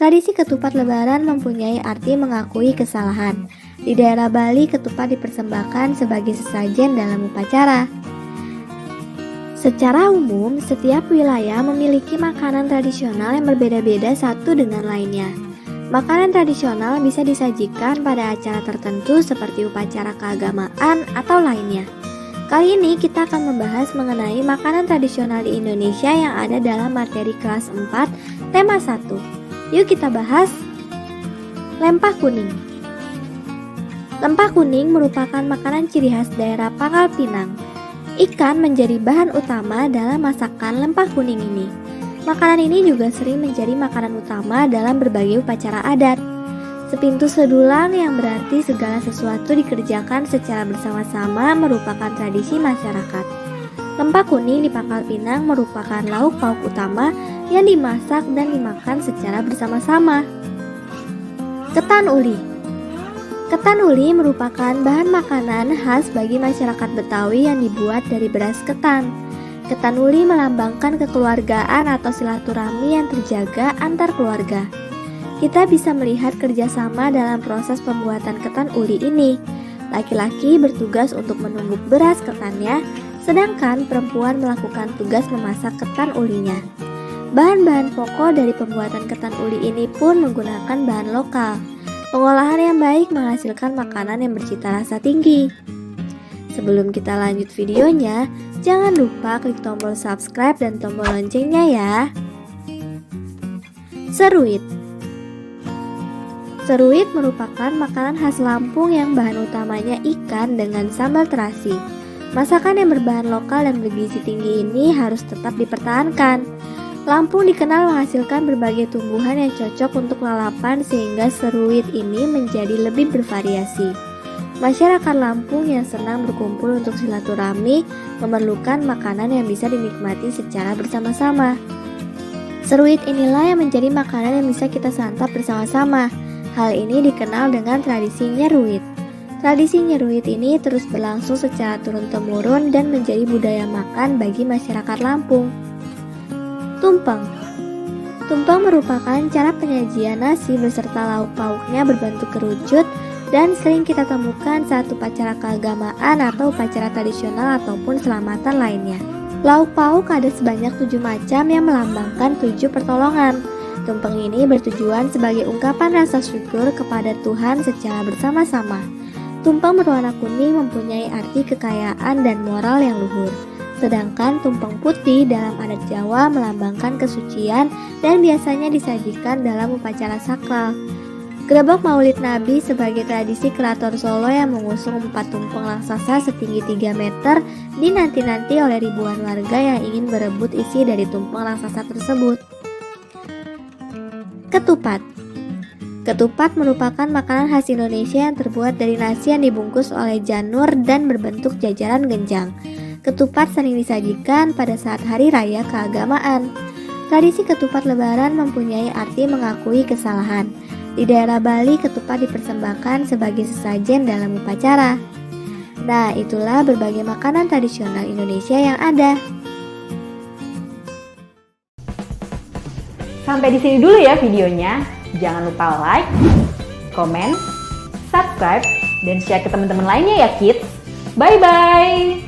Tradisi ketupat lebaran mempunyai arti mengakui kesalahan. Di daerah Bali, ketupat dipersembahkan sebagai sesajen dalam upacara. Secara umum, setiap wilayah memiliki makanan tradisional yang berbeda-beda satu dengan lainnya. Makanan tradisional bisa disajikan pada acara tertentu seperti upacara keagamaan atau lainnya. Kali ini kita akan membahas mengenai makanan tradisional di Indonesia yang ada dalam materi kelas 4, tema 1. Yuk kita bahas. Lempah kuning. Lempah kuning merupakan makanan ciri khas daerah Pangkal Pinang. Ikan menjadi bahan utama dalam masakan lempah kuning ini. Makanan ini juga sering menjadi makanan utama dalam berbagai upacara adat. Sepintu sedulang yang berarti segala sesuatu dikerjakan secara bersama-sama merupakan tradisi masyarakat. Lempah kuning di Pangkal Pinang merupakan lauk pauk utama yang dimasak dan dimakan secara bersama-sama. Ketan uli. Ketan uli merupakan bahan makanan khas bagi masyarakat Betawi yang dibuat dari beras ketan. Ketan uli melambangkan kekeluargaan atau silaturahmi yang terjaga antar keluarga. Kita bisa melihat kerjasama dalam proses pembuatan ketan uli ini. Laki-laki bertugas untuk menumbuk beras ketannya, sedangkan perempuan melakukan tugas memasak ketan ulinya. Bahan-bahan pokok dari pembuatan ketan uli ini pun menggunakan bahan lokal. Pengolahan yang baik menghasilkan makanan yang bercita rasa tinggi. Sebelum kita lanjut videonya, jangan lupa klik tombol subscribe dan tombol loncengnya ya. Seruit. Seruit merupakan makanan khas Lampung yang bahan utamanya ikan dengan sambal terasi. Masakan yang berbahan lokal dan bergizi tinggi ini harus tetap dipertahankan. Lampung dikenal menghasilkan berbagai tumbuhan yang cocok untuk lalapan sehingga seruit ini menjadi lebih bervariasi. Masyarakat Lampung yang senang berkumpul untuk silaturahmi memerlukan makanan yang bisa dinikmati secara bersama-sama. Seruit inilah yang menjadi makanan yang bisa kita santap bersama-sama. Hal ini dikenal dengan tradisi nyeruit. Tradisi nyeruit ini terus berlangsung secara turun-temurun dan menjadi budaya makan bagi masyarakat Lampung. Tumpeng. Tumpeng merupakan cara penyajian nasi beserta lauk pauknya berbentuk kerucut dan sering kita temukan saat upacara keagamaan atau upacara tradisional ataupun selamatan lainnya. Lauk pauk ada sebanyak 7 macam yang melambangkan 7 pertolongan. Tumpeng ini bertujuan sebagai ungkapan rasa syukur kepada Tuhan secara bersama-sama. Tumpeng berwarna kuning mempunyai arti kekayaan dan moral yang luhur. Sedangkan tumpeng putih dalam adat Jawa melambangkan kesucian dan biasanya disajikan dalam upacara sakral. Grebek Maulid Nabi sebagai tradisi keraton Solo yang mengusung 4 tumpeng raksasa setinggi 3 meter dinanti-nanti oleh ribuan warga yang ingin berebut isi dari tumpeng raksasa tersebut. Ketupat. Ketupat merupakan makanan khas Indonesia yang terbuat dari nasi yang dibungkus oleh janur dan berbentuk jajaran genjang. Ketupat sering disajikan pada saat hari raya keagamaan. Tradisi ketupat lebaran mempunyai arti mengakui kesalahan. Di daerah Bali, ketupat dipersembahkan sebagai sesajen dalam upacara. Nah, itulah berbagai makanan tradisional Indonesia yang ada. Sampai di sini dulu ya videonya. Jangan lupa like, komen, subscribe, dan share ke teman-teman lainnya ya kids. Bye-bye!